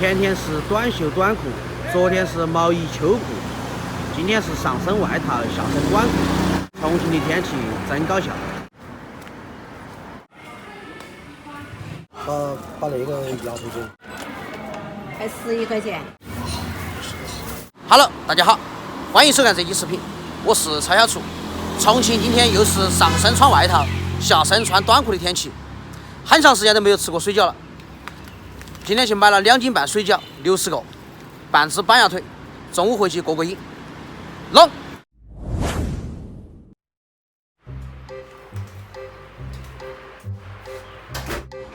前天是短袖短裤，昨天是毛衣秋裤，今天是上身外套下身短裤。重庆的天气真搞笑。把那个鸭腿给。才11块钱。Hello， 大家好，欢迎收看这期视频，我是超小厨。重庆今天又是上身穿外套，下身穿短裤的天气，很长时间都没有吃过水饺了。今天去买了2斤半水饺，60个，半只板鸭腿，中午回去过瘾。弄。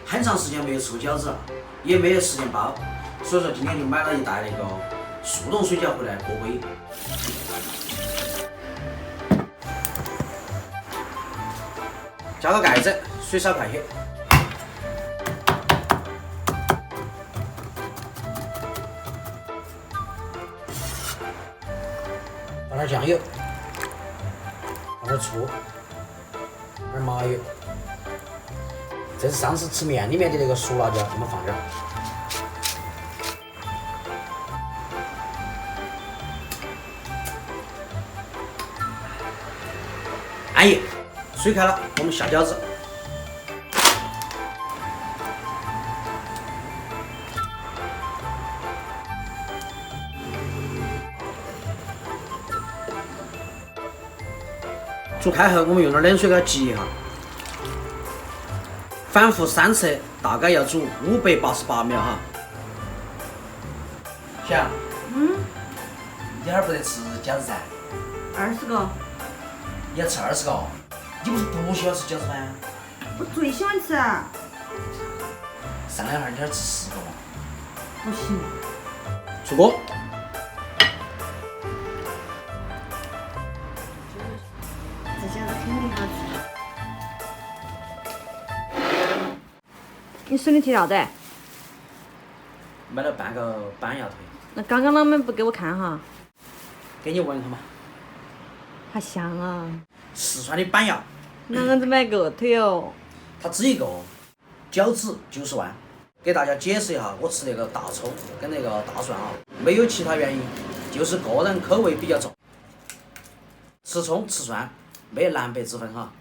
很长时间没有吃过饺子了，也没有时间包，所以说今天就买了一袋那个速冻水饺回来过瘾。加个盖子，水少快些。放点酱油，放点醋，放点麻油。这是上次吃面里面的那个熟辣椒，这么放点。安逸，水开了，我们下饺子。煮开后，我们用点冷水给它激一下。反复3次，大概要煮588秒哈。小，你哈儿不得吃饺子噻20个。你要吃20个？你不是不喜欢吃饺子吗？我最喜欢吃啊。商量下，你哈儿吃10个嘛？不行。出锅。这饺子肯定好吃。你手里提啥子？买了半个板鸭腿。那刚刚他们不给我看哈？给你闻一下嘛。好香啊！四川的板鸭。哪样子买个腿哦？它只一个，饺子90万。给大家解释一下，我吃那个大葱跟那个大蒜啊，没有其他原因，就是个人口味比较重。吃葱吃蒜，没南北之分哈。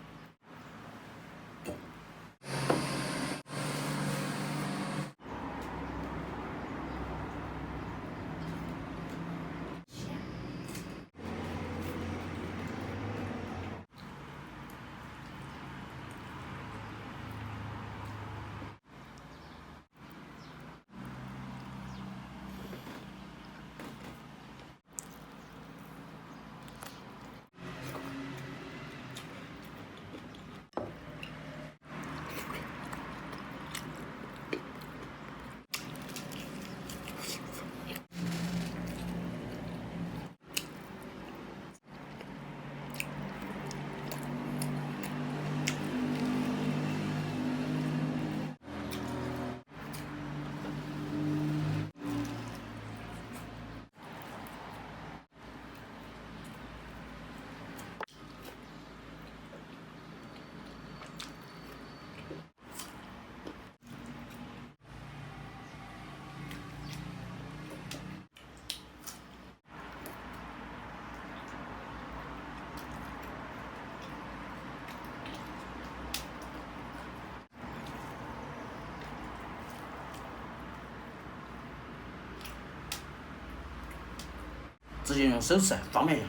直接用手吃方便些。